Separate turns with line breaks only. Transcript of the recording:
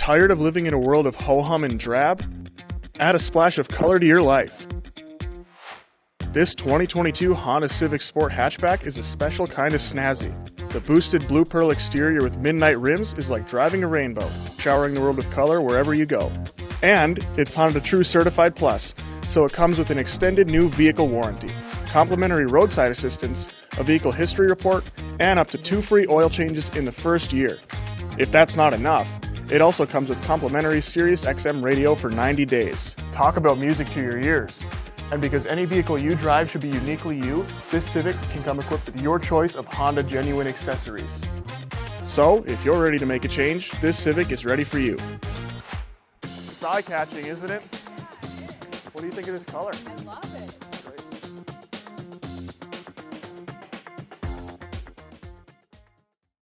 Tired of living in a world of ho-hum and drab? Add a splash of color to your life. This 2022 Honda Civic Sport Hatchback is a special kind of snazzy. The boosted blue pearl exterior with midnight rims is like driving a rainbow, showering the world with color wherever you go. And it's Honda True Certified Plus, so it comes with an extended new vehicle warranty, complimentary roadside assistance, a vehicle history report, and up to 2 free oil changes in the first year. If that's not enough, it also comes with complimentary Sirius XM radio for 90 days. Talk about music to your ears. And because any vehicle you drive should be uniquely you, this Civic can come equipped with your choice of Honda genuine accessories. So, if you're ready to make a change, this Civic is ready for you. It's eye-catching, isn't it? What do you think of this color?
I love it.